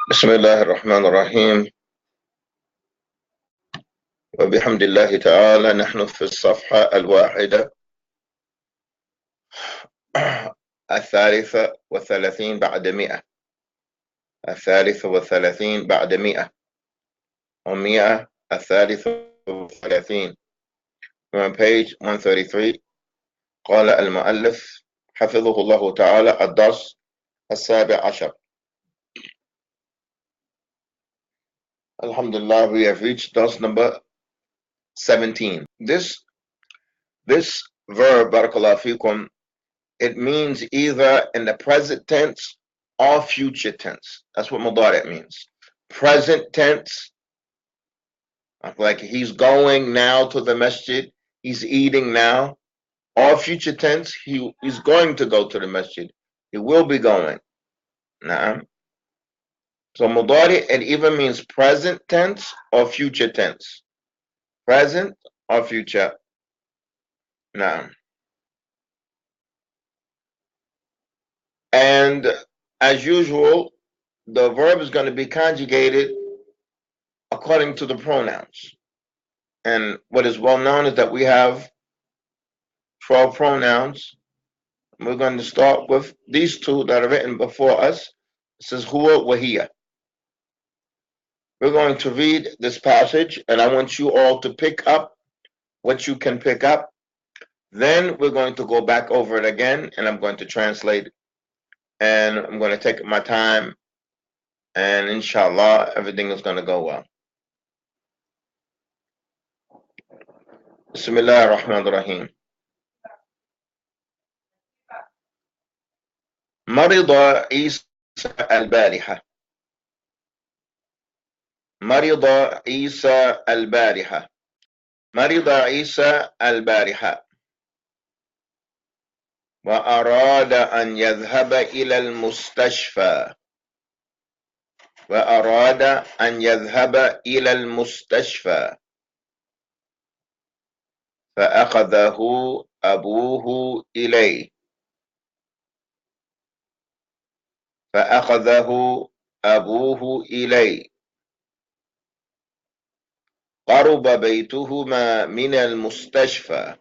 بسم الله الرحمن الرحيم وبحمد الله تعالى نحن في الصفحة الواحدة 33 بعد 100 33 بعد 100 و100 33 on page 133 قال المؤلف حفظه الله تعالى الدرس 17 Alhamdulillah, we have reached dars number 17. This verb, barakallahu fikum, it means either in the present tense or future tense. That's what mudari means. Present tense, like he's going now to the masjid, he's eating now. Or future tense, he's going to go to the masjid. He will be going. Nah. So mudari, it either means present tense or future tense. Present or future. Nah. And as usual, the verb is going to be conjugated according to the pronouns. And what is well known is that we have 12 pronouns. We're going to start with these two that are written before us. It says huwa wa hiya. We're going to read this passage, and I want you all to pick up what you can pick up. Then we're going to go back over it again, and I'm going to translate it. And I'm going to take my time, and inshallah, everything is going to go well. Bismillah ar-Rahman ar-Rahim. مرض عيسى البارحة. مرض عيسى البارحة. مرض عيسى البارحة وأراد أن يذهب إلى المستشفى. وأراد أن يذهب إلى المستشفى فأخذه أبوه إليه. فأخذه أبوه إليه. قرب بيتهما من المستشفى.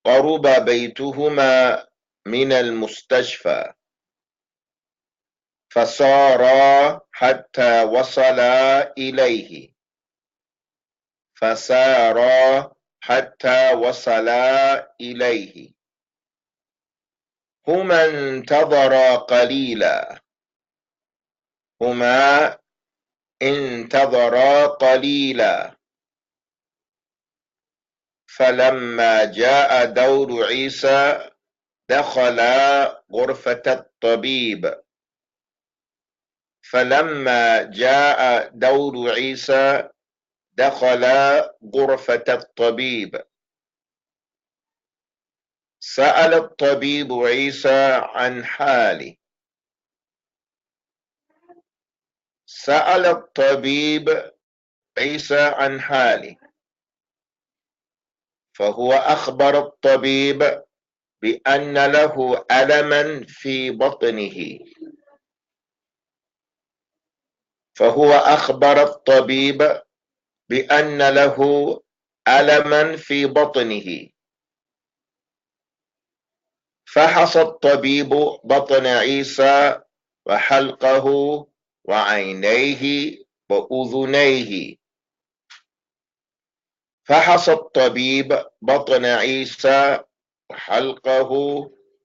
قرب بيتهما من المستشفى فسارا حتى وصلا إليه. فسارا حتى وصلا إليه. هما انتظرا قليلا. هما انتظرا قليلا. فلما جاء دور عيسى دخلا غرفة الطبيب. فلما جاء دور عيسى دخلا غرفة الطبيب. سأل الطبيب عيسى عن حاله. سأل الطبيب عيسى عن حاله. فهو أخبر الطبيب بأن له ألما في بطنه. فهو أخبر الطبيب بأن له ألما في بطنه. فحص الطبيب بطن عيسى وحلقه وعينيه وأذنيه. فحص الطبيب بطن عيسى وحلقه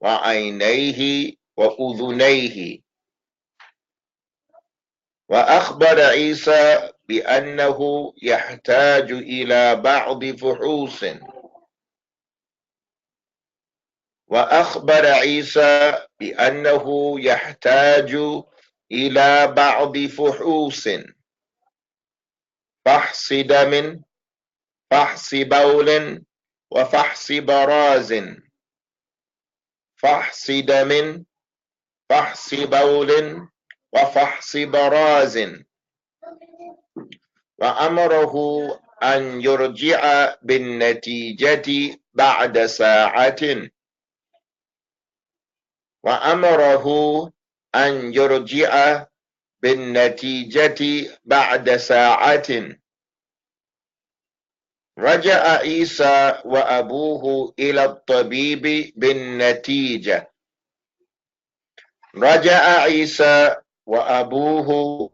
وعينيه وأذنيه. وأخبر عيسى بأنه يحتاج إلى بعض فحوص. وأخبر عيسى بأنه يحتاج إلى بعض فحوص. فحص دم، فحص بول، وفحص براز. فحص دم، فحص بول، وفحص براز. وأمره أن يرجع بالنتيجة بعد ساعة. وأمره أن يرجع بالنتيجة بعد ساعة. رجع عيسى وأبوه إلى الطبيب بالنتيجة. رجع عيسى وأبوه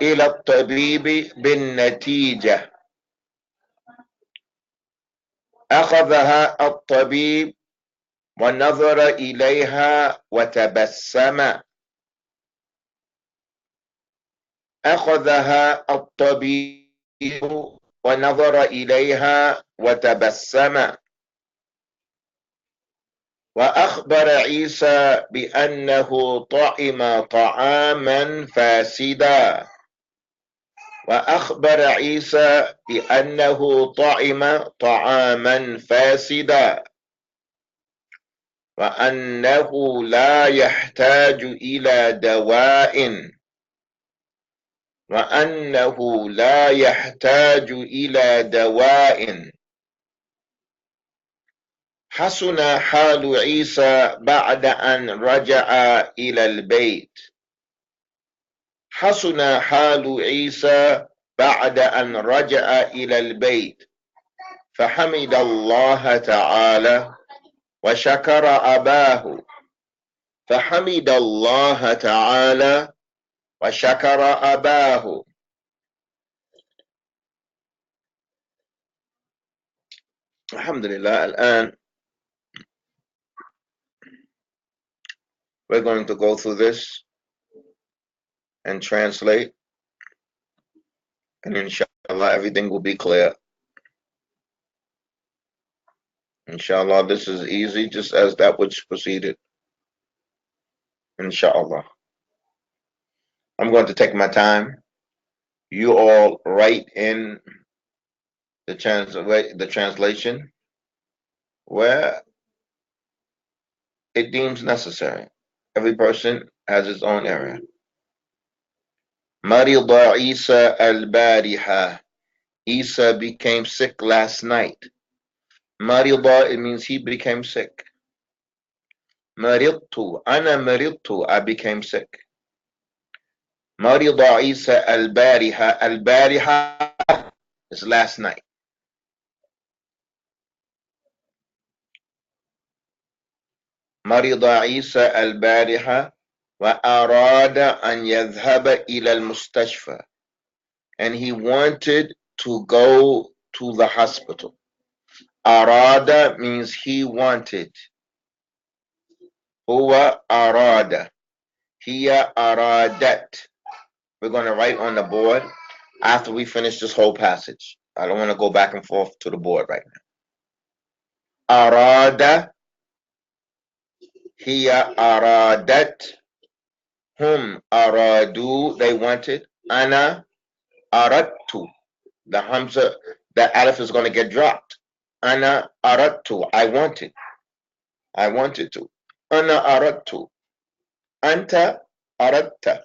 إلى الطبيب بالنتيجة. أخذها الطبيب ونظر إليها وتبسم. أخذها الطبيب ونظر إليها وتبسم. وأخبر عيسى بأنه طعم طعاما فاسدا. وأخبر عيسى بأنه طعم طعاما فاسدا وأنه لا يحتاج إلى دواء. وأنه لا يحتاج إلى دواء. حسن حال عيسى بعد أن رجع إلى البيت. حسن حال عيسى بعد أن رجع إلى البيت فحمد الله تعالى وشكر أباه. فحمد الله تعالى وشكر أباه. الحمد لله. الآن we're going to go through this and translate, and inshallah everything will be clear. Inshallah this is easy, just as that which preceded. Inshallah. I'm going to take my time. You all write in the translation where it deems necessary. Every person has his own area. Marida Isa al-Bariha. Isa became sick last night. Marida, it means he became sick. Maridtu, ana maridtu, I became sick. Marida Isa al-Bariha. Al-Bariha is last night. مرض عيسى البارحة وأراد أن يذهب إلى المستشفى, and he wanted to go to the hospital. أراد means he wanted. هو أراد. هي أرادت. We're going to write on the board after we finish this whole passage. I don't want to go back and forth to the board right now. أراد. هي أرادت. Hum aradu, they wanted. Ana aradtu. The hamza, the alif is going to get dropped. Ana aradtu, I wanted. I wanted to. Ana aradtu. Anta aradta.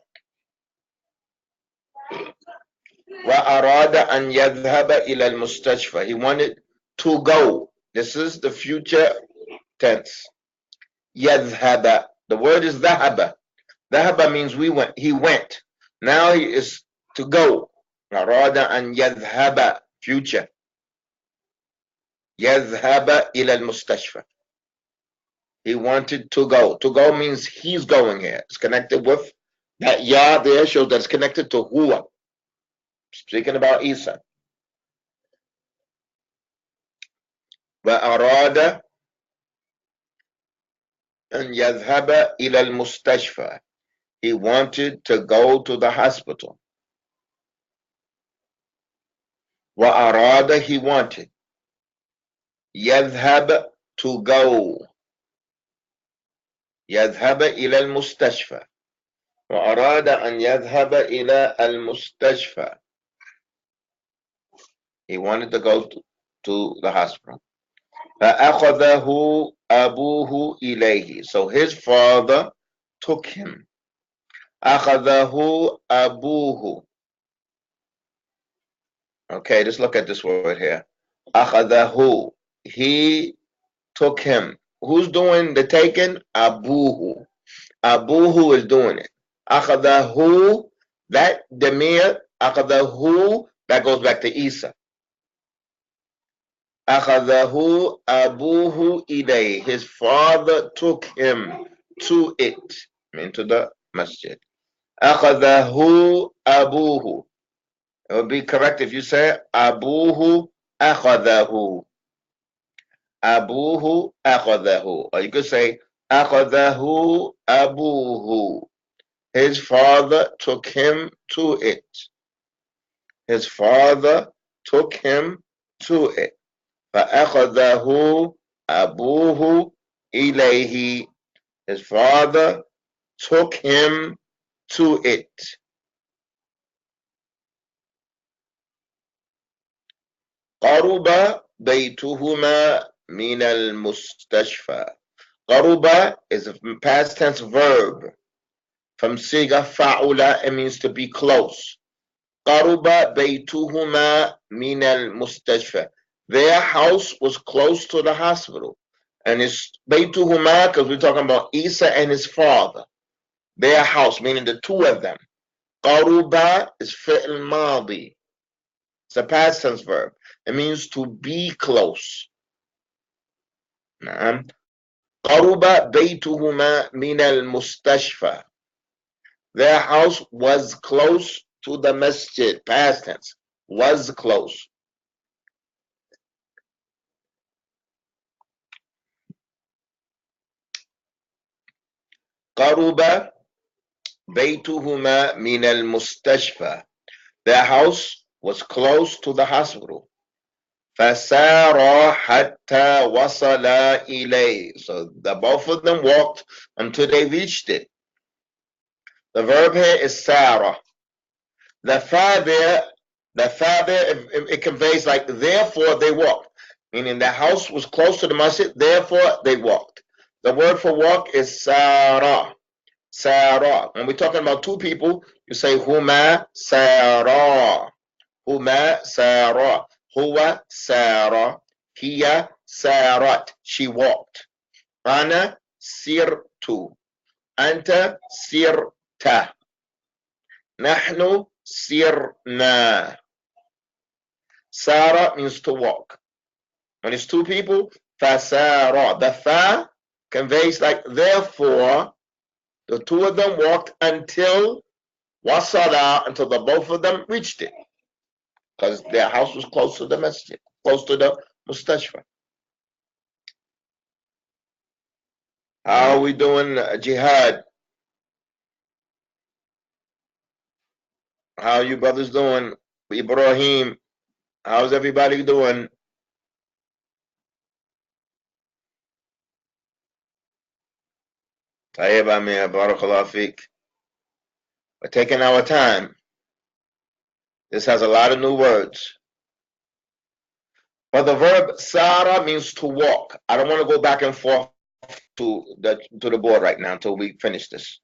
Wa arada an yadhhaba ila al-mustashfa. He wanted to go. This is the future tense. Yadhhaba. The word is dhahaba. Dhahaba means we went. He went. Now he is to go. Arada an yadhhaba, future. Yadhhaba ila al-mustashfa. He wanted to go. To go means he's going here. It's connected with that ya there, shows that it's connected to huwa. Speaking about Isa. Wa arada an yadhhaba ila al-mustashfa. He wanted to go to the hospital. Wa arada, he wanted. Yadhhab, to go. يذهب إلى المستشفى. وأراد أن يذهب إلى المستشفى. He wanted to go to the hospital. فأخذه أبوه إليه. So his father took him. أخذه أبوه. Okay, just look at this word here. أخذه. He took him. Who's doing the taking? Abuhu. Abuhu is doing it. Akhadahu That damir, akhadahu, that goes back to Isa. Akhadahu abuhu ilay. His father took him to it, into the masjid. Akhadahu abuhu. It would be correct if you say abuhu akhadahu. Abuhu akhadahu. Or you could say akhadahu abuhu. His father took him to it. His father took him to it. فأخذه أبوه إليه. His father took him to it. قرب بيتهما من المستشفى. قرب is a past tense verb. From siga fa'ula, it means to be close. قرب بيتهما من المستشفى. Their house was close to the hospital. And it's بيتهما because we're talking about Isa and his father. Their house, meaning the two of them. قرب is fi'l madi. It's a past tense verb. It means to be close. نعم. قرب بيتهما من المستشفى. Their house was close to the masjid. Past tense. Was close. قرب بيتهما من المستشفى. Their house was close to the hospital. فسار حتى وصلا إليه. So the both of them walked until they reached it. The verb here is Sarah. The father, it conveys like therefore they walked, meaning the house was close to the masjid, therefore they walked. The word for walk is Sarah. Sarah. When we're talking about two people, you say huma Sarah. Huma Sarah. Huwa Sarah. Hiya Sarat. She walked. Ana sirtu. Anta sirta. Nahnu sirna. Sara means to walk. When it's two people, fasara. The fa conveys like therefore. The two of them walked until wasala, until the both of them reached it, because their house was close to the masjid, close to the mustashfa. How are we doing jihad? How are you brothers doing? Ibrahim, how's everybody doing? Tayyib Amir, Barakallah Fik. We're taking our time. This has a lot of new words. But the verb Sara means to walk. I don't want to go back and forth to the board right now until we finish this.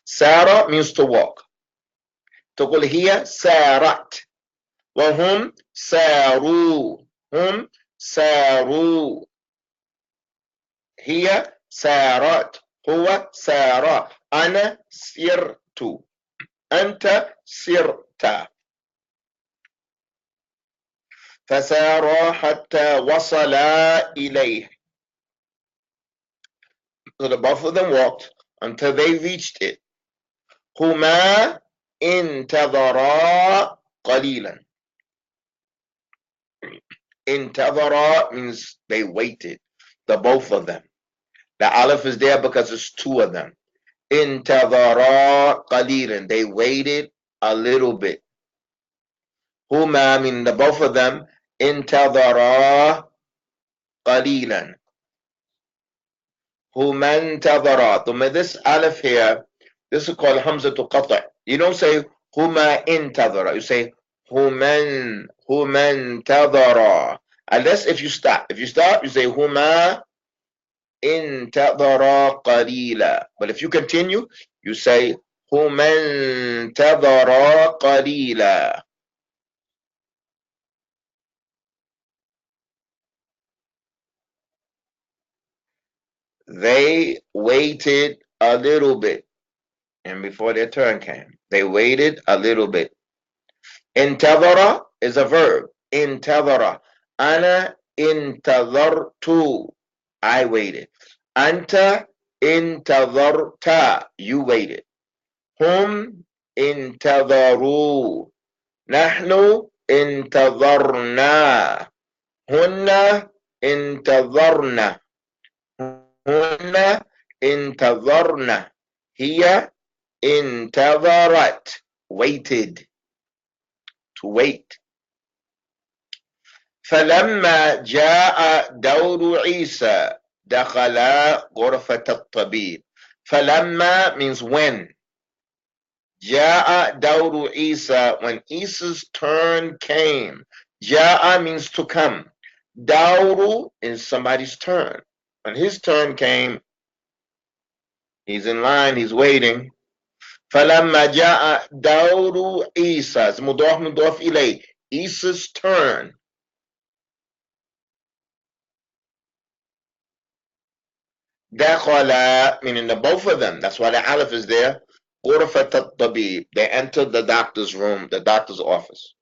Sara means to walk. تقول هي سارت وهم ساروا. هم ساروا. هي سارت. هو سارا. أنا سرت. أنت سرت. فسارا حتى وصلا إليه. So the both of them walked until they reached it. هما انتظرا قليلا. انتظرا means they waited. The both of them. The aleph is there because it's two of them. انتظرا قليلا. They waited a little bit. هما mean the both of them. انتظرا قليلا. هما انتظرا. This aleph here, this is called hamza to qata'. You don't say هما انتظرا. You say هما انتظرا. Unless if you stop. If you stop, you say هما انتظرا قليلا. But if you continue, you say هما انتظرا قليلا. They waited a little bit, and before their turn came. They waited a little bit. Intadhara is a verb. Intadhara. Ana intadhartu. I waited. Anta intadharta. You waited. Hum intadharu. نحن انتظرنا. هن انتظرن. هن انتظرن. هي انتظرت. Waited. To wait. فلما جاء دور عيسى دخل غرفة الطبيب. فلما means when. جاء دور عيسى, when Isa's turn came. جاء means to come. Dauru is somebody's turn. When his turn came, he's in line, he's waiting. فلما جاء دور عيسى, مضاف مضاف إليه, Isa's turn. دخل, meaning the both of them, that's why the alif is there. غرفة الطبيب, they entered the doctor's room, the doctor's office.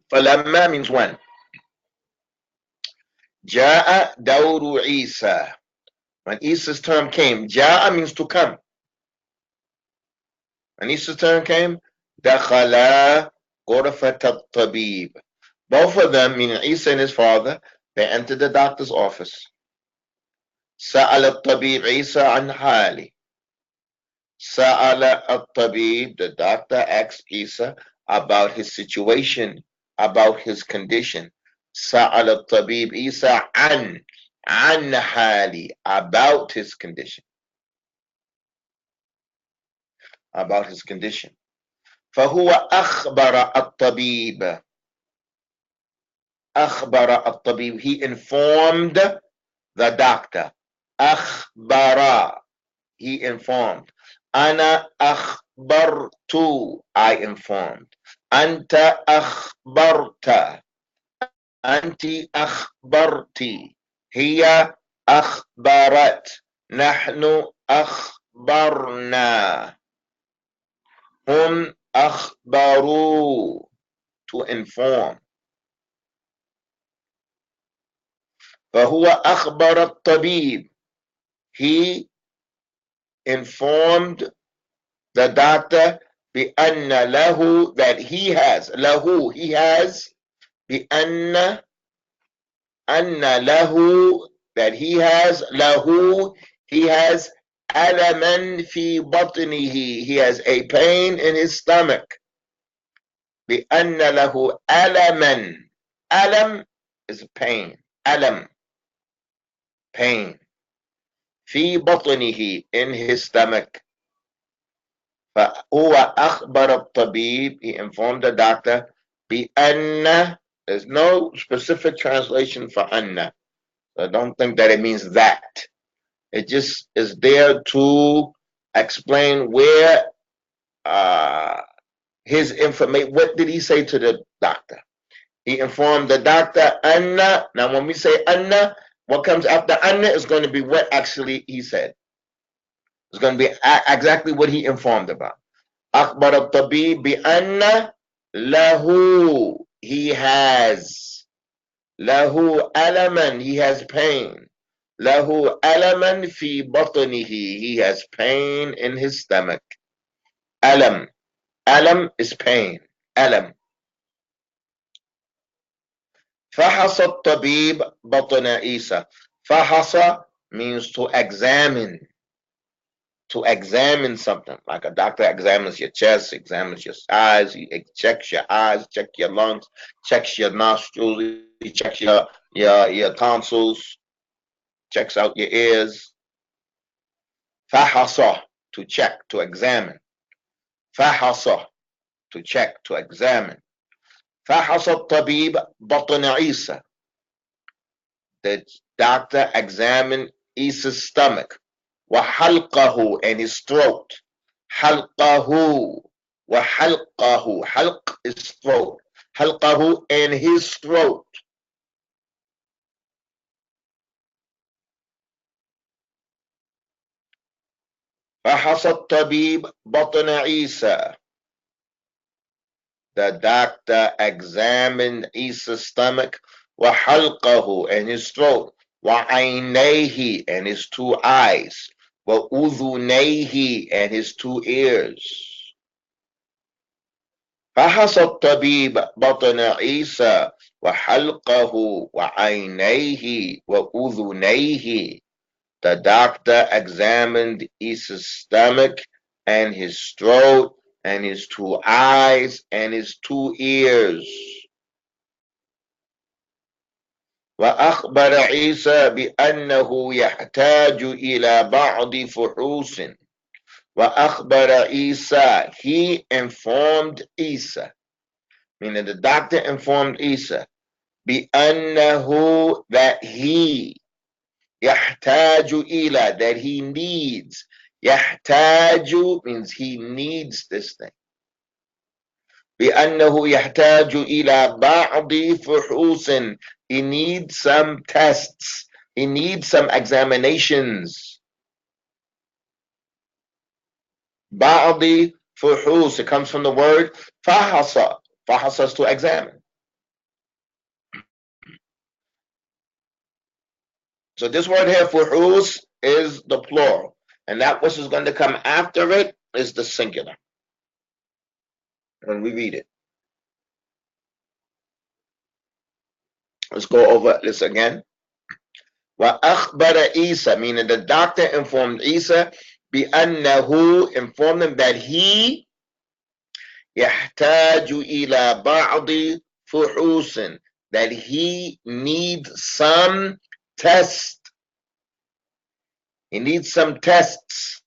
فلما means when. جاء دور عيسى, when Isa's turn came. جاء means to come. When Isa's turn came, دخل غرفة الطبيب. Both of them, meaning Isa and his father, they entered the doctor's office. سأل الطبيب عيسى عن حالي. سأل الطبيب, the doctor asked Isa about his situation, about his condition. سأل الطبيب عيسى عن حالي, about his condition. About his condition. فهو أخبر الطبيب. أخبر الطبيب, he informed the doctor. أخبر, he informed. أنا أخبرت, I informed. أنت أخبرت. أنت أخبرتي. هي أخبرت. نحن أخبرنا. هم أخبروا, to inform. فهو أخبر الطبيب, he informed the doctor بأن له, that he has, له, he has, بأن له, that he has, له, he has ألما في بطنه, he has a pain in his stomach. بأن له ألما, ألم is pain, ألم, pain. في بطنه, in his stomach. فهو أخبر الطبيب, he informed the doctor بأن, there's no specific translation for أن, so I don't think that it means that. It just is there to explain where his information, what did he say to the doctor? He informed the doctor Anna. Now when we say Anna, what comes after Anna is going to be what actually he said. It's going to be exactly what he informed about. Akbar al-Tabib bi Anna lahu, he has. Lahu alaman, he has pain. Lahu alaman fi batnihi, he has pain in his stomach. Alam. Alam is pain. Alam. فحص الطبيب بطن عيسى. فحص means to examine. To examine something. Like a doctor examines your chest, examines your eyes, he checks your eyes, checks your lungs, checks your nostrils, he checks your tonsils, checks out your ears. فحص, to check, to examine. فحص, to check, to examine. فحص الطبيب بطن عيسى. The doctor examined Isa's stomach. وحلقه, and his throat. حلقه وحلقه. حلق is throat. حلقه, and his throat. فحص الطبيب بطن عيسى. The doctor examined Isa's stomach, وحلقه, and his throat, وعينيه, and his two eyes, وأذنيه, and his two ears. فحص الطبيب بطن عيسى وحلقه وعينيه وأذنيه. The doctor examined Isa's stomach and his throat and his two eyes and his two ears. وأخبر عيسى بأنه يحتاج إلى بعض فحوص. وأخبر Isa, he informed Isa, meaning the doctor informed Isa, بأنه, that he, يحتاج إلى, that he needs. يحتاج means he needs this thing. بأنه يحتاج إلى بعض فحوص, he needs some tests, he needs some examinations. بعض فحوص, it comes from the word فحص. فحص is to examine. So this word here, fuhus, is the plural. And that which is going to come after it is the singular. When we read it. Let's go over this again. وَأَخْبَرَ Isa, meaning the doctor informed Isa, بِأَنَّهُ, informed him that he يَحْتَاجُ إِلَى بَعْضِ فُحُوسٍ, that he needs some test. He needs some tests.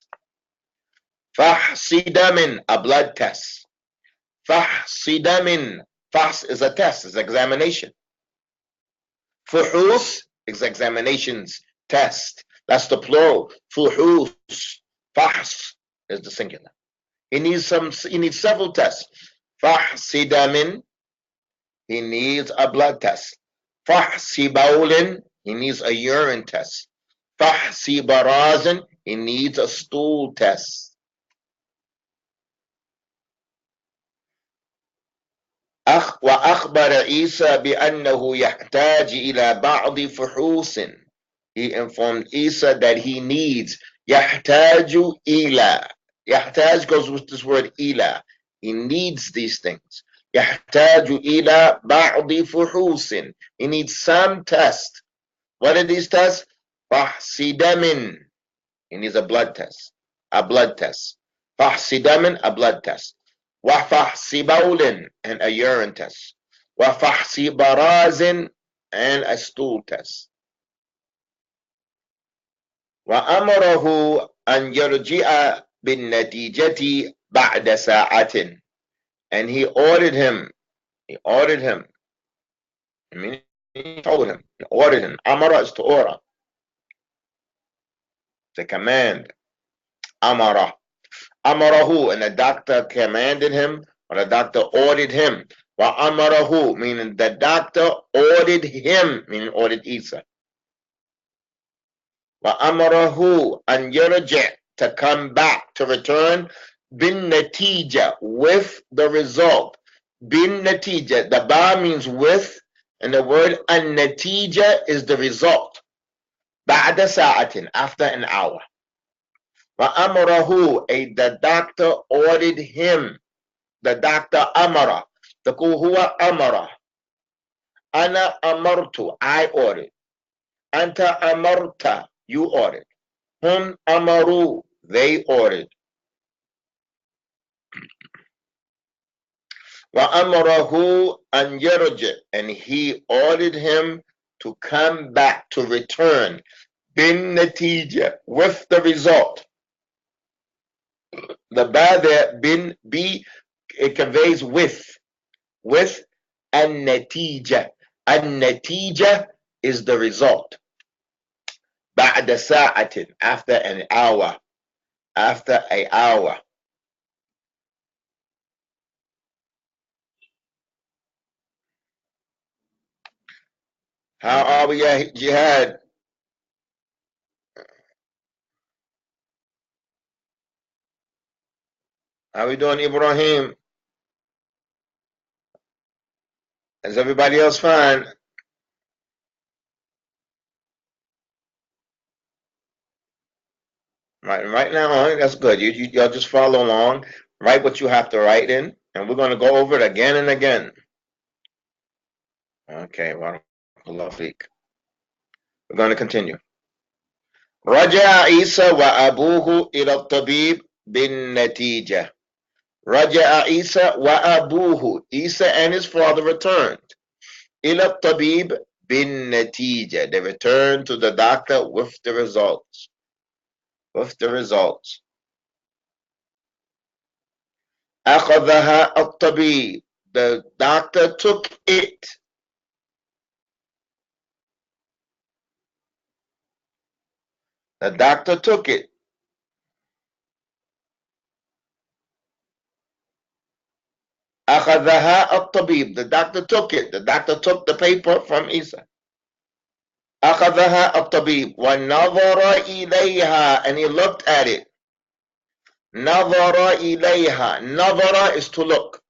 فَحْصِ دَمٍ, a blood test. فَحْصِ دَمٍ, fahs is a test, is examination. Fuhus is examinations, test. That's the plural. Fuhus. Fahs is the singular. He needs several tests. Fahsi damin, he needs a blood test. Fahsi bawlin, he needs a urine test. Fahsi barazin, he needs a stool test. وأخبر عيسى بأنه يحتاج إلى بعض فحوص. He informed Isa that he needs. يحتاج إلى. يحتاج goes with this word إلى. He needs these things. يحتاج إلى بعض فحوص. He needs some test. What are these tests? فحص دم. He needs a blood test. A blood test. فحص دم, a blood test. وَفَحْصِ بَوْلٍ, and a urine test. وَفَحْصِ بَرَازٍ, and a stool test. وَأَمَرَهُ أَنْ يَرْجِعَ بِالنَّتِيجَةِ بَعْدَ سَاعَةٍ. And he ordered him, I mean, he told him, he ordered him. Amara is to order, to command. Amara. Amarahu, and the doctor commanded him, or the doctor ordered him. Wa amarahu, meaning the doctor ordered him, meaning ordered Isa. Wa amarahu an yarji', to come back, to return, bin natija, with the result. Bin natija, the ba means with, and the word an natija is the result. Ba'da sa'atin, after an hour. وَأَمَرَهُ, the doctor ordered him. The doctor amara. تقول هو أمر. أنا أمرت, I ordered. أنت أمرت, you ordered. هم أمروا, they ordered. وَأَمَرَهُ أَنْ يَرْجِعْ, and he ordered him to come back, to return. Bin natija, with the result. The ba there, bin, be, it conveys with an-natija. An-natija is the result. Ba'da sa'atin, after an hour. After an hour. How are we at jihad? How we doing, Ibrahim? Is everybody else fine? Right now, huh? That's good. Y'all just follow along. Write what you have to write in, and we're going to go over it again and again. Okay, barakallahu feek. We're going to continue. رجع عيسى وأبوه إلى الطبيب بالنتيجة. رجع عيسى وأبوه. Isa and his father returned. إلى الطبيب بالنتيجة. They returned to the doctor with the results. With the results. أخذها الطبيب. The doctor took it. The doctor took it. أخذها الطبيب. The doctor took it. The doctor took the paper from Isa. أخذها الطبيب ونظر إليها, and he looked at it. نظر إليها. نظر is to look.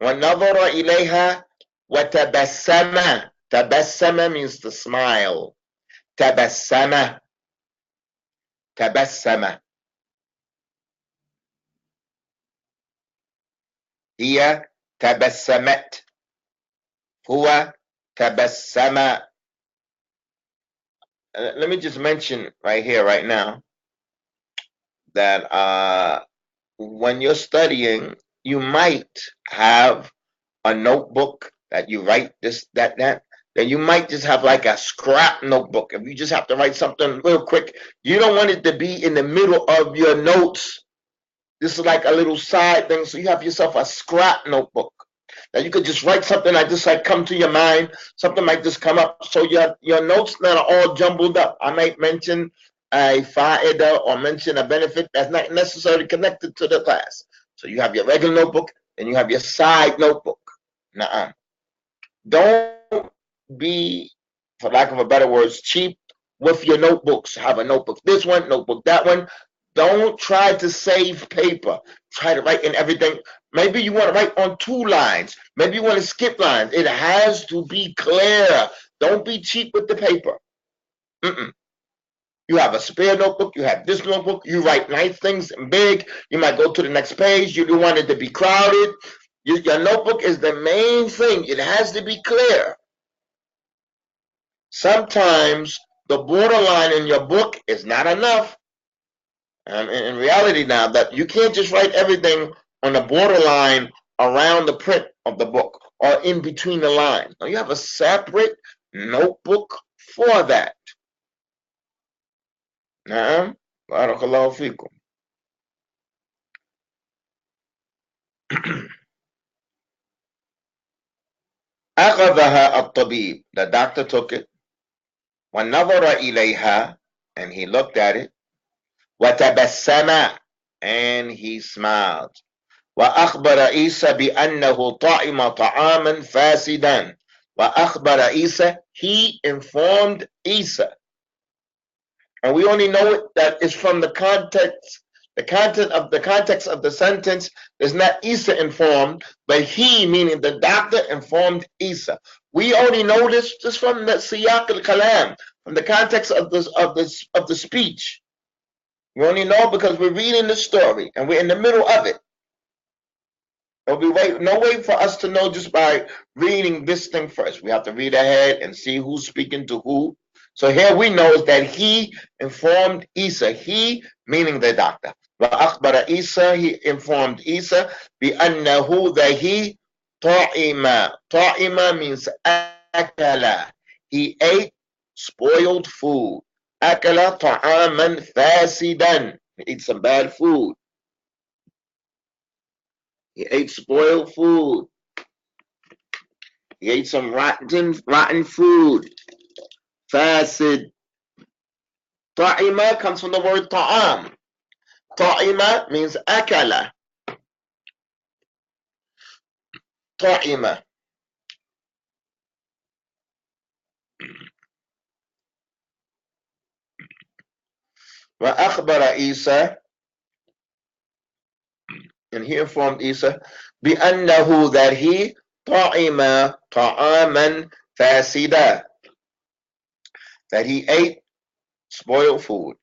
ونظر إليها وتبسم. تبسم means to smile. تبسم. تبسم. هي تبسمت. هو تبسم. Let me just mention right here, right now, that when you're studying, you might have a notebook that you write this, that. Then you might just have like a scrap notebook. If you just have to write something real quick, you don't want it to be in the middle of your notes. This is like a little side thing. So you have yourself a scrap notebook that you could just write something like this, like come to your mind. Something might just come up. So your notes that are all jumbled up. I might mention a faida or mention a benefit that's not necessarily connected to the class. So you have your regular notebook and you have your side notebook. Nuh-uh. Don't be, for lack of a better words, cheap with your notebooks. Have a notebook this one, notebook that one. Don't try to save paper. Try to write in everything. Maybe you want to write on 2 lines. Maybe you want to skip lines. It has to be clear. Don't be cheap with the paper. You have a spare notebook. You have this notebook. You write nice things and big. You might go to the next page. You don't want it to be crowded. Your notebook is the main thing. It has to be clear. Sometimes the borderline in your book is not enough. In reality now, that you can't just write everything on the borderline around the print of the book or in between the lines. Now you have a separate notebook for that. Naam, barakallahu fikum. أخذها الطبيب. The doctor took it. ونظر إليها, and he looked at it. وتبسم, and he smiled. وأخبر عيسى بأنه طعم طعاما فاسدا. وأخبر عيسى, he informed Isa. And we only know it that is from the context. The context of the sentence is not Isa informed, but he, meaning the doctor, informed Isa. We only know this just from the siyaq al-kalam, from the context of the speech. We only know because we're reading the story and we're in the middle of it. There'll be no way for us to know just by reading this thing first. We have to read ahead and see who's speaking to who. So here we know is that he informed Isa. He, meaning the doctor. وأخبر Isa, he informed Isa بأنه, that he طعم. طعم means أكل. He ate spoiled food. أكل طعاما فاسدا. He ate some bad food. He ate spoiled food. He ate some rotten food. Fasid. Ta'ima comes from the word ta'am. Ta'ima means akala. Ta'ima. وأخبر عيسى And he informed Isa, بأنه that he طعم طعاما فاسدا, that he ate spoiled food.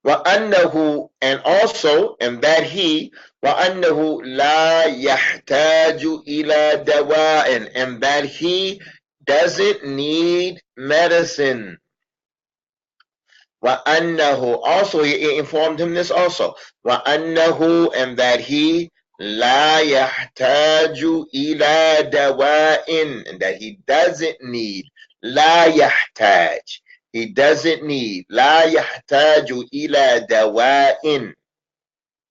وأنه, and also, and that he, وأنه لا يحتاج إلى دواء, and that he doesn't need medicine. وأنه, also he informed him this also, وأنه, and that he لا يحتاج إلى دواء, and that he doesn't need, لا يحتاج, he doesn't need, لا يحتاج إلى دواء,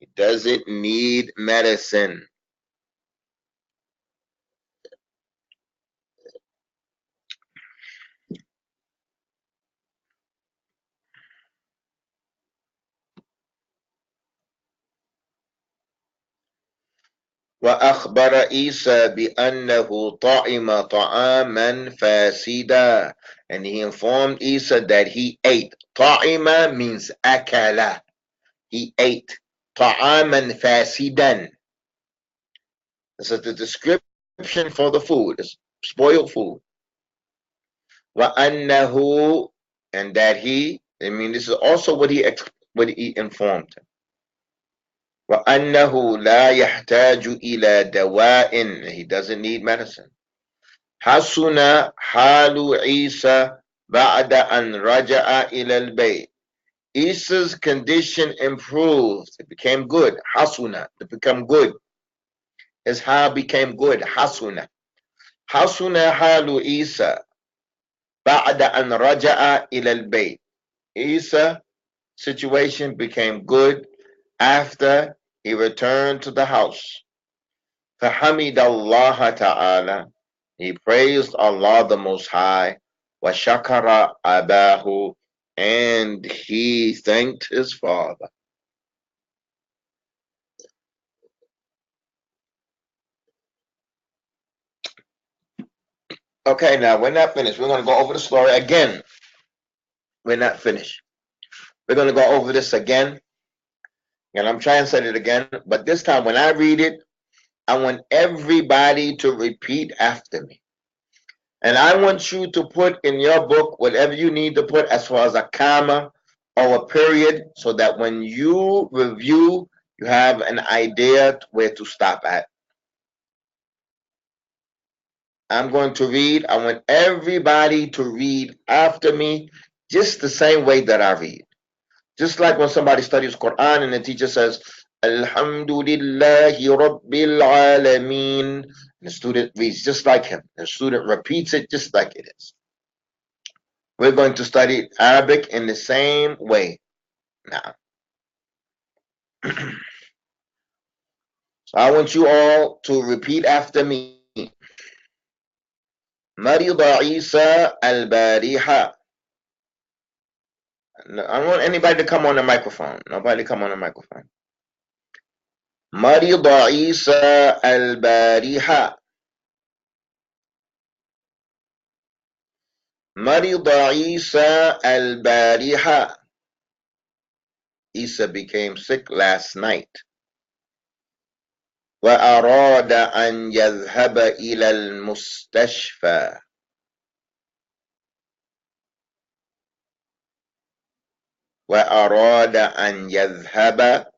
he doesn't need medicine. وأخبر عيسى بأنه طعم طعاما فاسدا, and he informed Isa that he ate. طعم means أكل, he ate. طعاما فاسدا, this is the description for the food, it's spoiled food. وأنه, and that he, I mean this is also what he informed him. وأنه لا يحتاج إلى دواء, he doesn't need medicine. حسن حال عيسى بعد أن رجع إلى البيت. Isa's condition improved, it became good. حسن, to become good. His hal became good. حسن. حسن حال عيسى بعد أن رجع إلى البيت. Isa's situation became good after he returned to the house. فحمد الله تعالى, he praised Allah the Most High. وشكر أباه, and he thanked his father. Okay, now we're not finished. We're going to go over the story again. We're not finished. We're going to go over this again, and I'm trying to say it again, but this time when I read it, I want everybody to repeat after me. And I want you to put in your book whatever you need to put as far as a comma or a period, so that when you review, you have an idea where to stop at. I'm going to read. I want everybody to read after me just the same way that I read. Just like when somebody studies Quran and the teacher says, Alhamdulillahi Rabbil Alameen, the student reads just like him. The student repeats it just like it is. We're going to study Arabic in the same way now. So I want you all to repeat after me. مرض عيسى البارحة. I don't want anybody to come on the microphone. Nobody come on the microphone. مرض عيسى البارحة. مرض عيسى البارحة. Isa became sick last night. وأراد أن يذهب إلى المستشفى. وأراد أن يذهب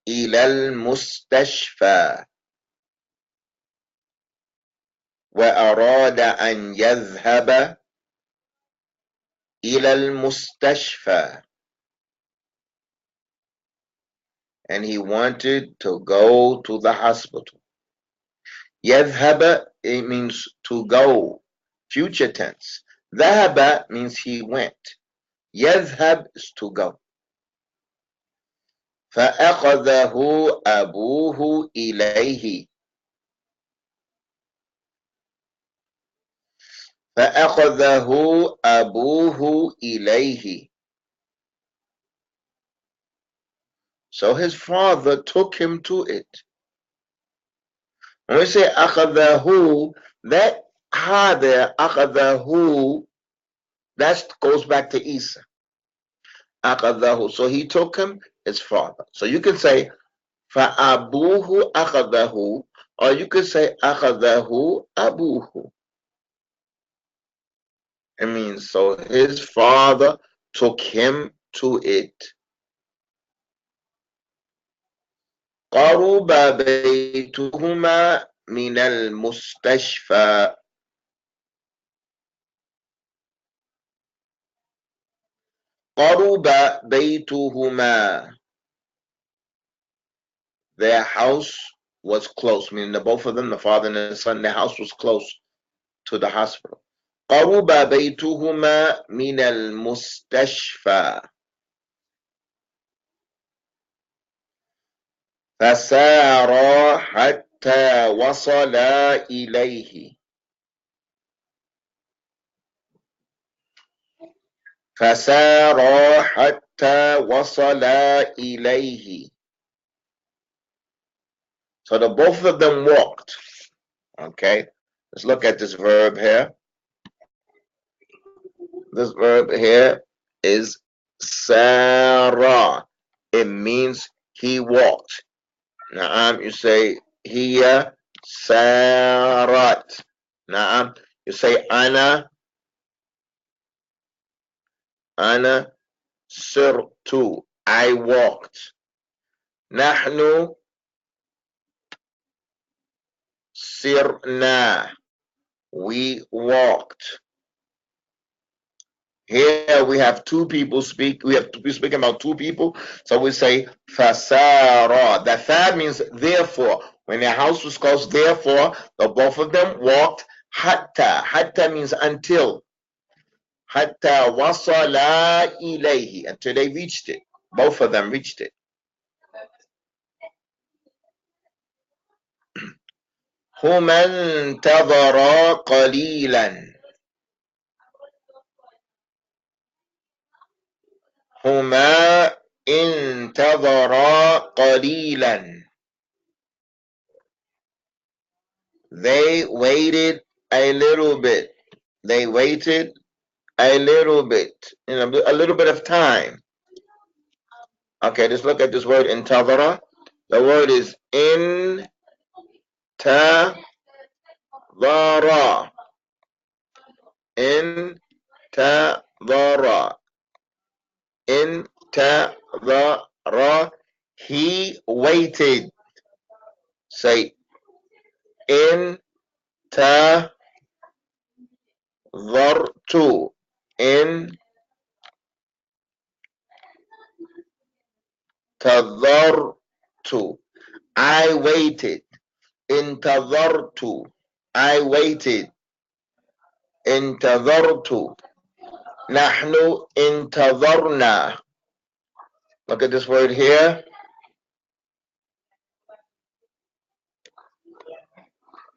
إلى المستشفى. وأراد أن يذهب إلى المستشفى. And he wanted to go to the hospital. يذهب, it means to go, future tense. ذهب means he went. يذهب is to go. فأخذه أبوه إليه. فأخذه أبوه إليه. So his father took him to it. When we say أخذه, that ha there, أخذه, that goes back to Isa. أخذه. So he took him, his father. So you can say فأبوه أخذه, or you could say أخذه أبوه. It means so his father took him to it. قرب بيتهما من المستشفى. قرب بيتهما. Their house was close, meaning the both of them, the father and the son, their house was close to the hospital. قرب بيتهما من المستشفى. فسارا حتى وصلا إليه. فسارا حتى وصلا إليه. So the both of them walked. Okay, let's look at this verb here. This verb here is Sarah. It means he walked. Now you say hiya sarat. Now you say ana sirtu. I walked. Nahnu sirna. We walked. Here we have two people speak. We have to be speaking about two people. So we say fasara. That fa means therefore. When their house was close, therefore, the both of them walked. Hatta. Hatta means until. Hatta wasala ilayhi. Until they reached it. Both of them reached it. هما انتظرا قليلا. هما انتظرا قليلا. They waited a little bit. They waited a little bit. A little bit of time. Okay, let's look at this word intadhara. The word is intadhara. Intadhara. Intadhara. He waited. Say intadhartu. Intadhartu. I waited. Intadhartu. I waited. Intadhartu. Nahnu intadharna. Look at this word here.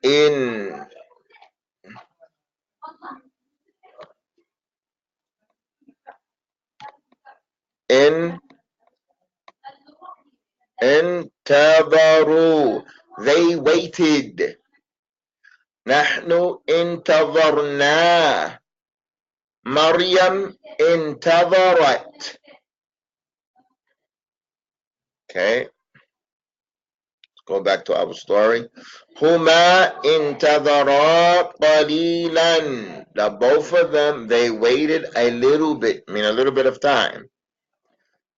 In intadharu. They waited. Nahnu intadharna. Maryam intadharat. Okay. Go back to our story. Huma intadhara qalilan. The both of them, they waited a little bit, I mean a little bit of time.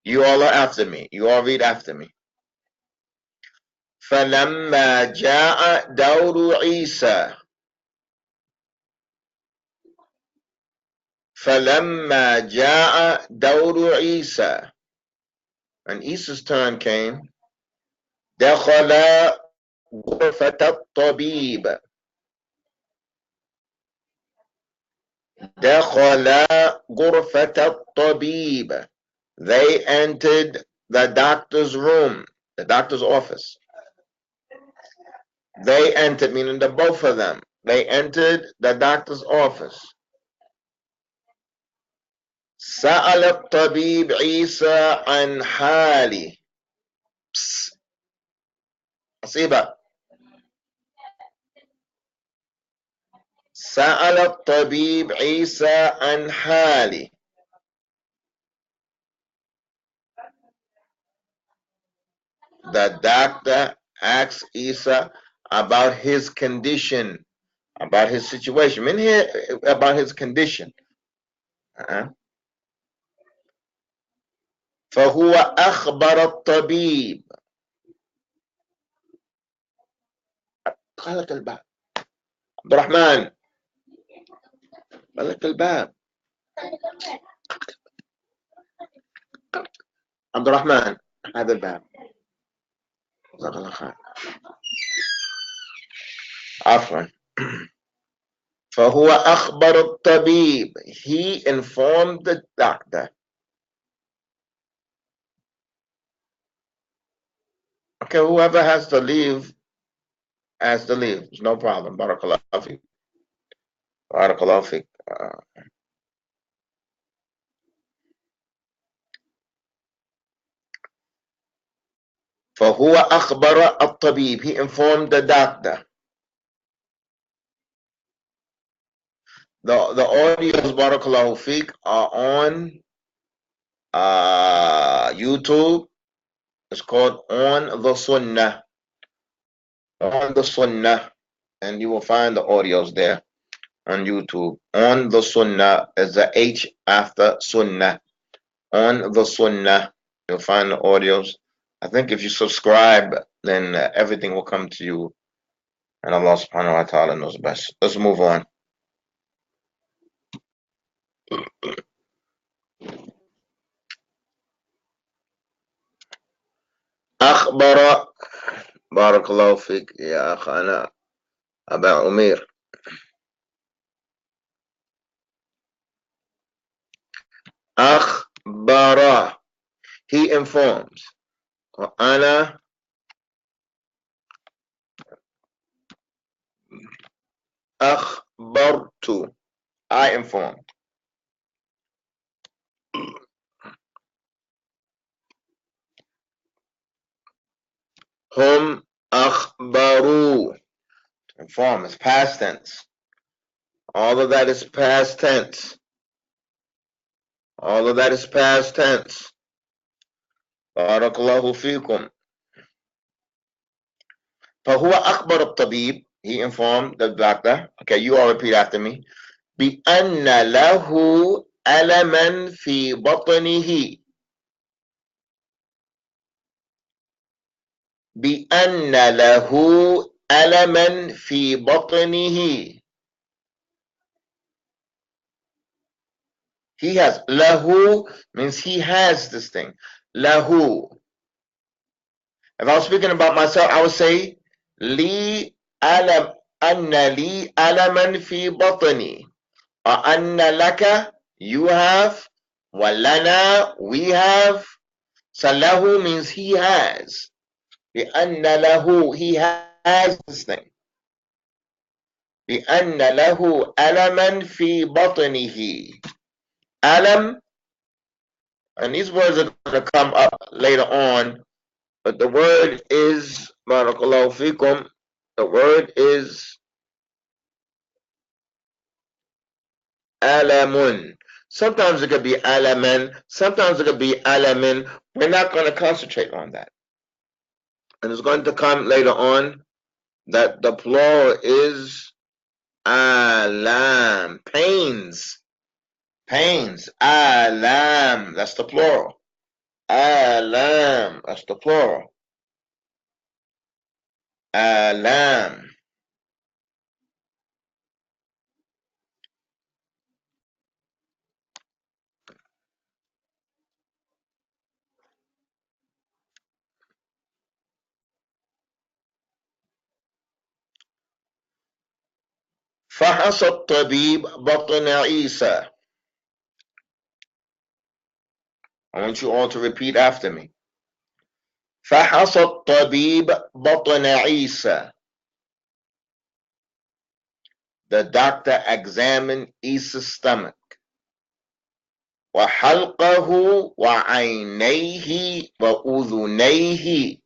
You all are after me. You all read after me. فلما جاء دور عيسى. فلما جاء دور عيسى. When Isa's turn came, دخل غرفة الطبيب. دخل غرفة الطبيب. They entered the doctor's room, the doctor's office. They entered, meaning the both of them. They entered the doctor's office. سأل الطبيب عيسى عن حالي. أصيبة. سأل الطبيب عيسى عن حالي. The doctor asked Isa about his condition, about his situation. In here, about his condition. فهو أخبر الطبيب. غلق الباب. عبد الرحمن غلق الباب. عبد الرحمن هذا الباب. جزاك الله خير. عفوا. فهو أخبر الطبيب. He informed the doctor. Okay, whoever has to leave has to leave. It's no problem. Barakallahu fiqh. Barakallahu fiqh. فهو أخبر الطبيب. He informed the doctor. The audios, barakallahu fiqh, are on YouTube. It's called On the Sunnah. On the Sunnah. And you will find the audios there on YouTube. On the Sunnah is the H after Sunnah. On the Sunnah. You'll find the audios. I think if you subscribe, then everything will come to you. And Allah subhanahu wa ta'ala knows best. Let's move on. أخبر بارك الله فيك يا أخانا أبا عمير. أخبر. He informs. وأنا أخبرت. I informed. هم أخبروا. Inform is past tense. All of that is past tense. All of that is past tense. Barakallahu fikum. فهو أخبر الطبيب. He informed the doctor. Okay, you all repeat after me. بأن له ألما في بطنه. بأن له ألما في بطنه. He has. له means he has this thing. له. If I was speaking about myself, I would say لي ألم. أن لي ألما في بطني. وأن لك you have. ولنا we have. So له means he has. بأن له he has this thing. بأن له ألما في بطنه. Alam, and these words are going to come up later on, but the word is, barakallahu fikum, the word is alamun. Sometimes it could be alaman, sometimes it could be alamin. We're not going to concentrate on that. And it's going to come later on that the plural is alam, pains. Pains, alam, that's the plural. Alam, that's the plural. Alam. فحص الطبيب بطن عيسى. I want you all to repeat after me. فحص الطبيب بطن عيسى. The doctor examined Isa's stomach. وحلقه وعينيه وأذنيه.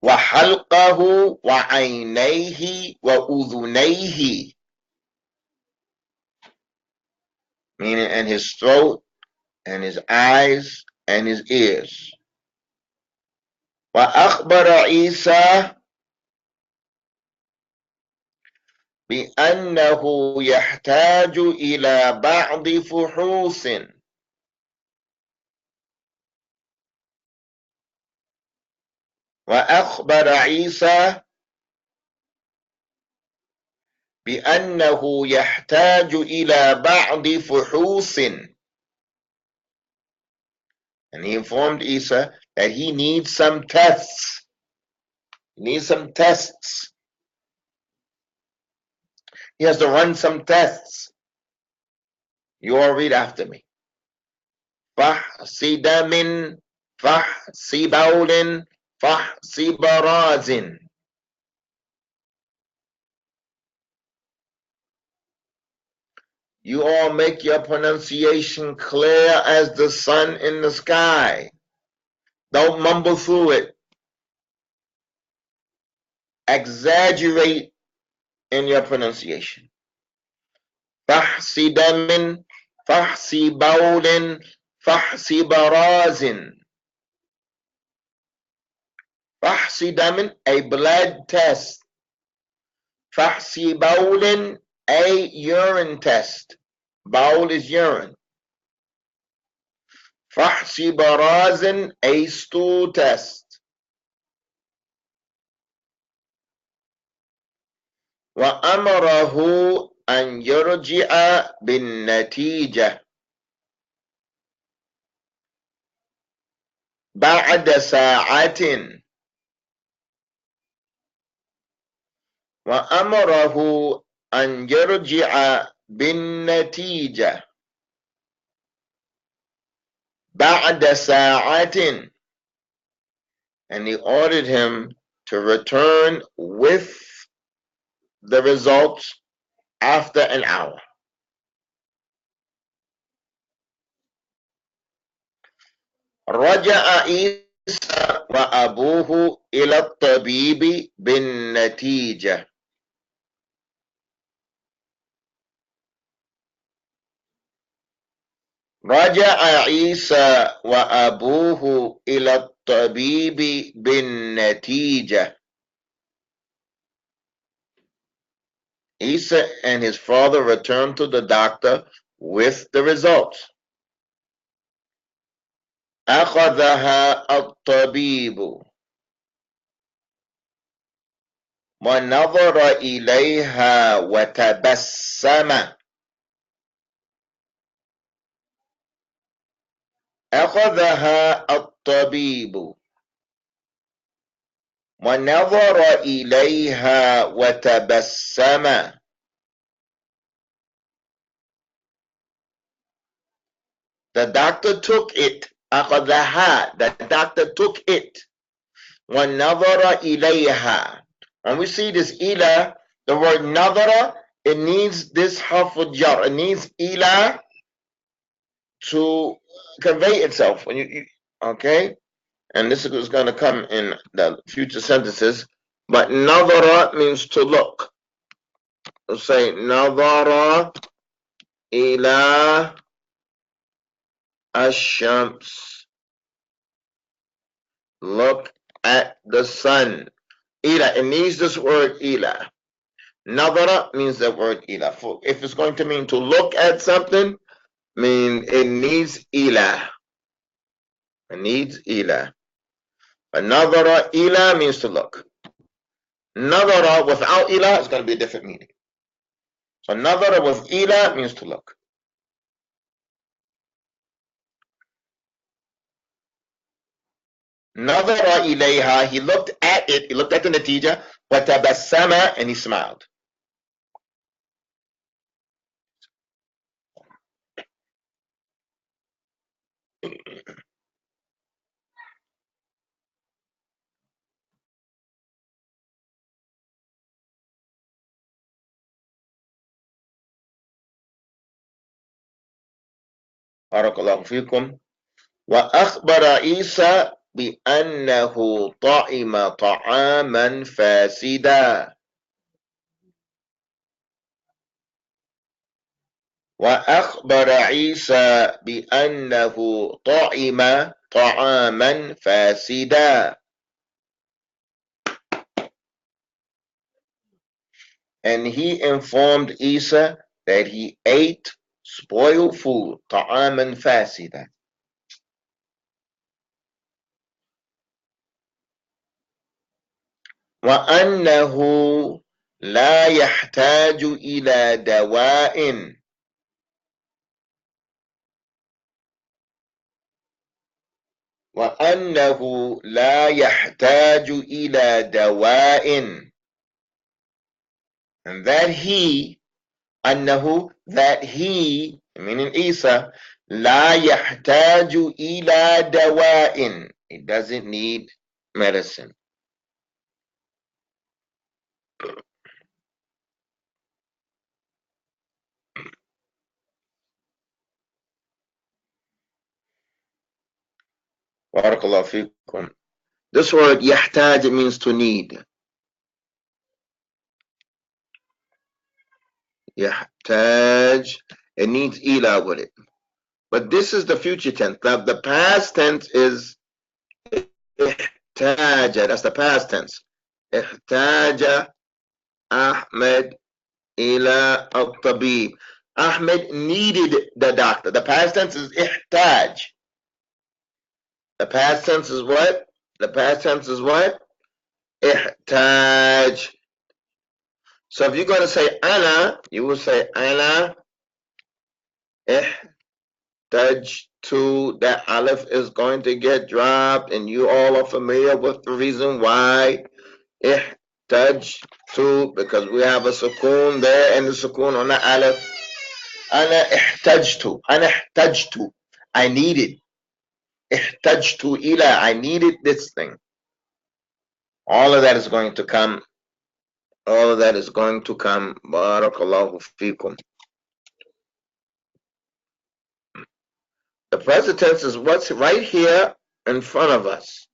وحلقه وعينيه وأذنيه. Meaning in his throat and his eyes and his ears. وأخبر عيسى بأنه يحتاج إلى بعض فحوص. وأخبر عيسى بأنه يحتاج إلى بعض فحوص. And he informed Isa that he needs some tests. He needs some tests. He has to run some tests. You all read after me. فحص دم فحص بول فحص براز. You all make your pronunciation clear as the sun in the sky. Don't mumble through it. Exaggerate in your pronunciation. فحص دم فحص بول فحص براز. فحص دم, a blood test. فحص بول, a urine test. Bowl is urine. فحص براز, a stool test. وأمره أن يرجع بالنتيجة بعد ساعة. وأمره أن يرجع بالنتيجة بعد ساعة. And he ordered him to return with the results after an hour. رجع عيسى وأبوه إلى الطبيب بالنتيجة. رجع عيسى وأبوه إلى الطبيب بالنتيجة. Isa and his father returned to the doctor with the results. أخذها الطبيب ونظر إليها وتبسم. أخذها الطبيب ونظر إليها وتبسم. The doctor took it. أخذها, the doctor took it. وَنَظَرَ إِلَيْهَا. When we see this ila, the word nadara, it needs this harful jar. It needs ila to convey itself. When okay? And this is going to come in the future sentences. But nadara means to look. Let's say nadara ila ash-shams. Look at the sun. Ila, it needs this word ila. Nadara means the word ila. If it's going to mean to look at something, it needs ila. It needs ila. But nadara ila means to look. Nadara without ila is going to be a different meaning. So nadara with ila means to look. Nadara ilayha, he looked at it, he looked at the natija, wa tabassama, and he smiled. Barakallahu fikum. وأخبر عيسى بأنه طعم طعاما فاسدا. وأخبر عيسى بأنه طعم طعاما فاسدا. And he informed Isa that he ate spoiled food, طعاما فاسدا. وأنه لا يحتاج إلى دواء. وأنه لا يحتاج إلى دواء. And that he, أنه, that he, meaning Isa, لا يحتاج إلى دواء. He doesn't need medicine. بارك الله فيكم. This word يحتاج means to need. يحتاج, it needs إلى with it. But this is the future tense. The past tense is احتاج. That's the past tense. احتاج أحمد إلى الطبيب. Ahmed needed the doctor. The past tense is احتاج. The past tense is what? The past tense is what? احتاج. So if you're going to say أنا, you will say أنا احتاج to. That aleph is going to get dropped, and you all are familiar with the reason why. احتاج to, because we have a sukoon there and the sukoon on the aleph. أنا احتجت. أنا احتجت. I needed. احتجت إلى. I needed this thing. All of that is going to come. All of that is going to come. Barakallahu fikum. The present tense is what's right here in front of us.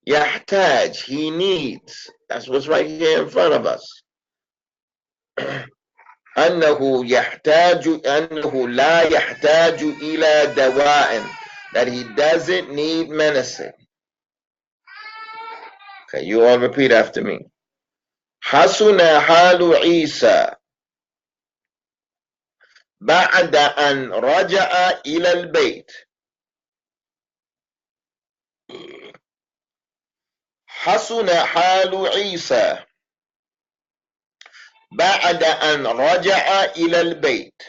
يحتاج, he needs. That's what's right here in front of us. أنه يحتاج, أنه لا يحتاج إلى دواء. That he doesn't need medicine. Okay, you all repeat after me. حسن حال عيسى بعد أن رجع إلى البيت. حسن حال عيسى بعد أن رجع إلى البيت.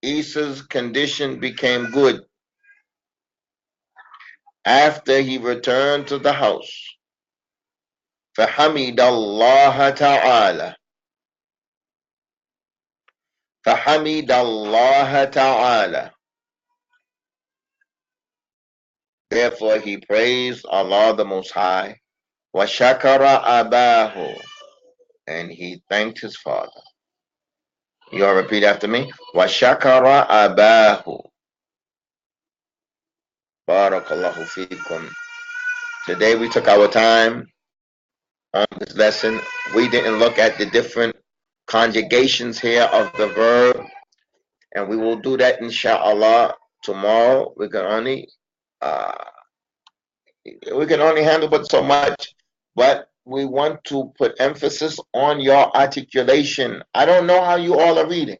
Isa's condition became good after he returned to the house. فحمد الله تعالى. فحمد الله تعالى. Therefore he praised Allah the Most High. وشكر أباه. And he thanked his father. You all repeat after me. وشكر أباه. Barakallahu fikum. Today we took our time on this lesson. We didn't look at the different conjugations here of the verb, and we will do that inshallah tomorrow. We can only handle but so much, but we want to put emphasis on your articulation. I don't know how you all are reading.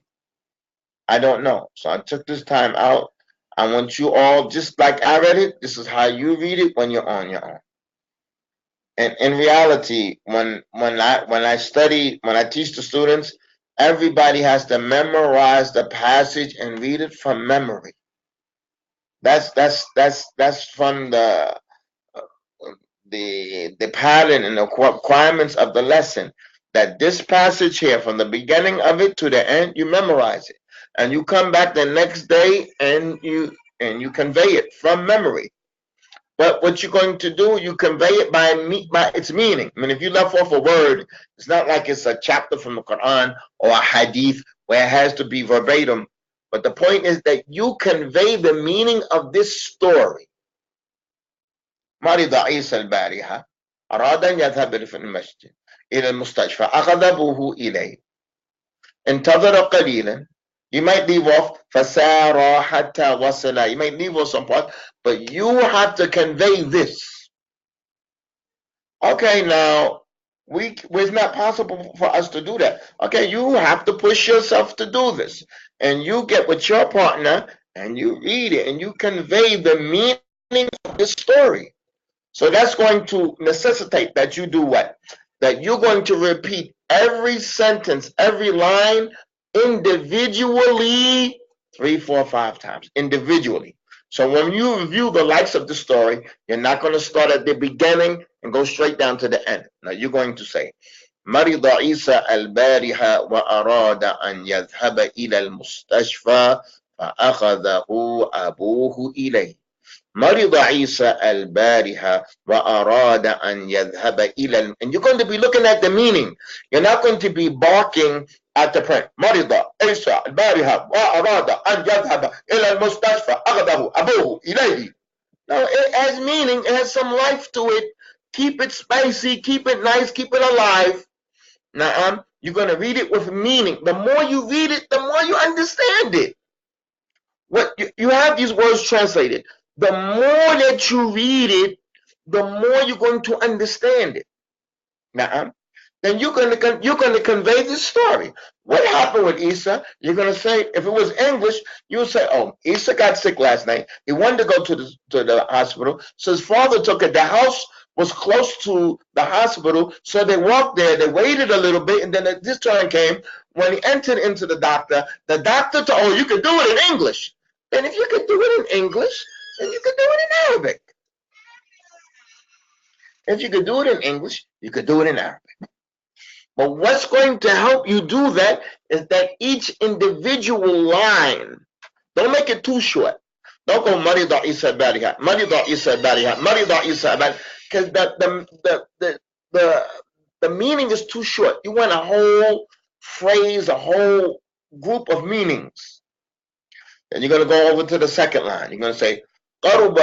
I don't know. So I took this time out. I want you all, just like I read it, this is how you read it when you're on your own. And in reality, when I teach the students, everybody has to memorize the passage and read it from memory. That's from the pattern and the requirements of the lesson. That this passage here, from the beginning of it to the end, you memorize it, and you come back the next day and you convey it from memory. But what you're going to do, you convey it by its meaning. I mean, if you left off a word, it's not like it's a chapter from the Quran or a hadith where it has to be verbatim. But the point is that you convey the meaning of this story. مرض عيسى البارحة أراد أن يذهب في المسجد إلى المستشفى أخذ أبوه إليه انتظر قليلا. You might leave off فسار حتى وصل. You might leave off some part, but you have to convey this. Okay, now it's not possible for us to do that. Okay, you have to push yourself to do this, and you get with your partner and you read it and you convey the meaning of this story. So that's going to necessitate that you do what? That you're going to repeat every sentence, every line individually 3, 4, 5 times individually. So when you review the likes of the story, you're not going to start at the beginning and go straight down to the end. Now you're going to say, مرض عيسى البارحة وأراد أن يذهب إلى المستشفى فأخذه أبوه إليه. مرض عيسى البارحة وأراد أن يذهب إلى and you're going to be looking at the meaning. You're not going to be barking at the print. مرض عيسى البارحة وأراد أن يذهب إلى المستشفى أخذه أبوه إليه. No, it has meaning. It has some life to it. Keep it spicy. Keep it nice. Keep it alive. Now, you're going to read it with meaning. The more you read it, the more you understand it. What you have these words translated. The more that you read it, the more you're going to understand it. Now, then you're going to convey this story. What happened with Isa? You're going to say, if it was English, you would say, "Oh, Isa got sick last night. He wanted to go to the hospital, so his father took it. The house was close to the hospital, so they walked there. They waited a little bit, and then this turn came when he entered into the doctor. The doctor told, "Oh, you can do it in English." And if you can do it in English, then you can do it in Arabic. If you could do it in English, you could do it in Arabic. But what's going to help you do that is that each individual line, don't make it too short. Don't go Marida Isa Bariha, Marida Isa Bariha, Marida Isa Bariha, because the meaning is too short. You want a whole phrase, a whole group of meanings. Then you're going to go over to the second line. You're going to say, قرب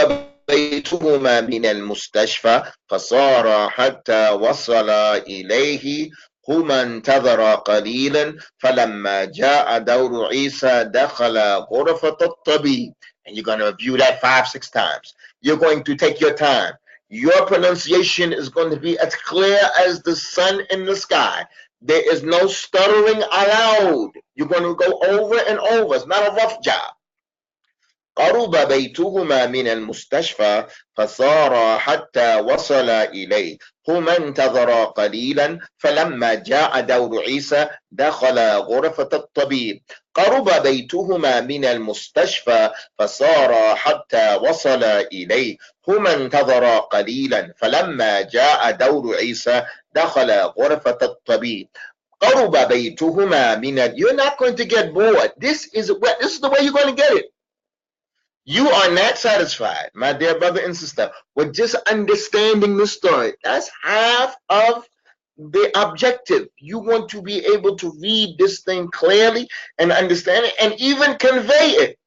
بيتهما من المستشفى فصار حتى وصل إليه هما انتظرا قليلا فلما جاء دور عيسى دخل غرفة الطبيب. And you're going to review that 5, 6 times. You're going to take your time. Your pronunciation is going to be as clear as the sun in the sky. There is no stuttering allowed. You're going to go over and over. It's not a rough job. قرب بيتهما من المستشفى فصار حتى وصل إليه هما انتظرا قليلا فلما جاء دور عيسى دخل غرفة الطبيب. قرب بيتهما من المستشفى فصار حتى وصل إليه هما انتظرا قليلا فلما جاء دور عيسى دخل غرفة الطبيب. قرب بيتهما من You're not going to get bored. This is the way you're going to get it. You are not satisfied, my dear brother and sister, with just understanding the story. That's half of the objective. You want to be able to read this thing clearly and understand it and even convey it.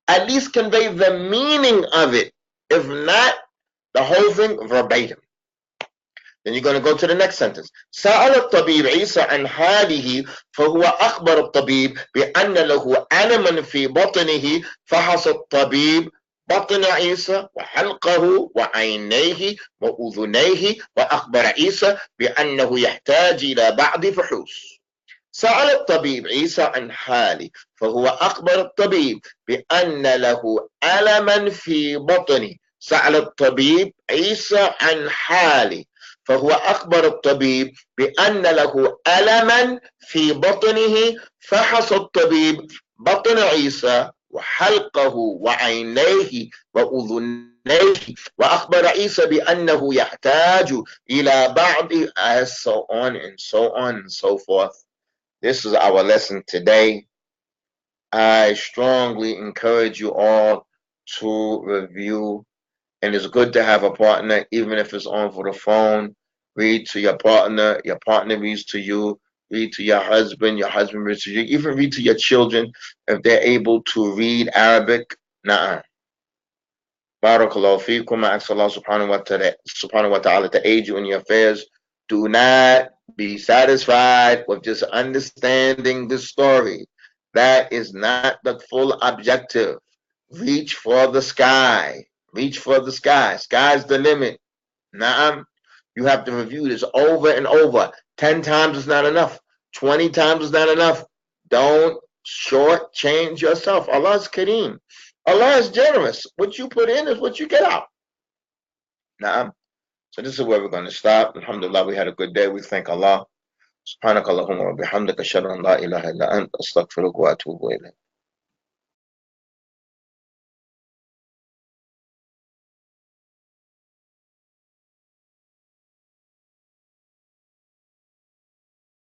At least convey the meaning of it. If not, the whole thing verbatim. Then you're going to go to the next sentence. سأل الطبيب عيسى عن حاله فهو أخبر الطبيب بأن له ألما في بطنه فحص الطبيب بطن عيسى وحلقه وعينيه وأذنيه وأخبر عيسى بأنه يحتاج إلى بعض فحوص. سأل الطبيب عيسى عن حاله فهو أخبر الطبيب بأن له ألما في بطنه. سأل الطبيب عيسى عن حاله فهو أخبر الطبيب بأن له ألما في بطنه فحص الطبيب بطن عيسى وحلقه وعينيه وأذنيه وأخبر عيسى بأنه يحتاج إلى بعض so on and so on and so forth. This is our lesson today. I strongly encourage you all to review. And it's good to have a partner, even if it's on for the phone. Read to your partner reads to you. Read to your husband reads to you. Even read to your children if they're able to read Arabic. Na'am. Barakallahu feekum. I ask Allah subhanahu wa ta'ala to aid you in your affairs. Do not Be satisfied with just understanding the story. That is not the full objective. Reach for the sky. Reach for the sky. Sky's the limit. Now, you have to review this over and over. 10 times is not enough. 20 times is not enough. Don't shortchange yourself. Allah is Kareem. Allah is generous. What you put in is what you get out. Now, so this is where we're going to stop. Alhamdulillah, we had a good day. We thank Allah. سبحانك اللهم وبحمدك أشهد أن لا إله إلا أنت أستغفرك وأتوب إليك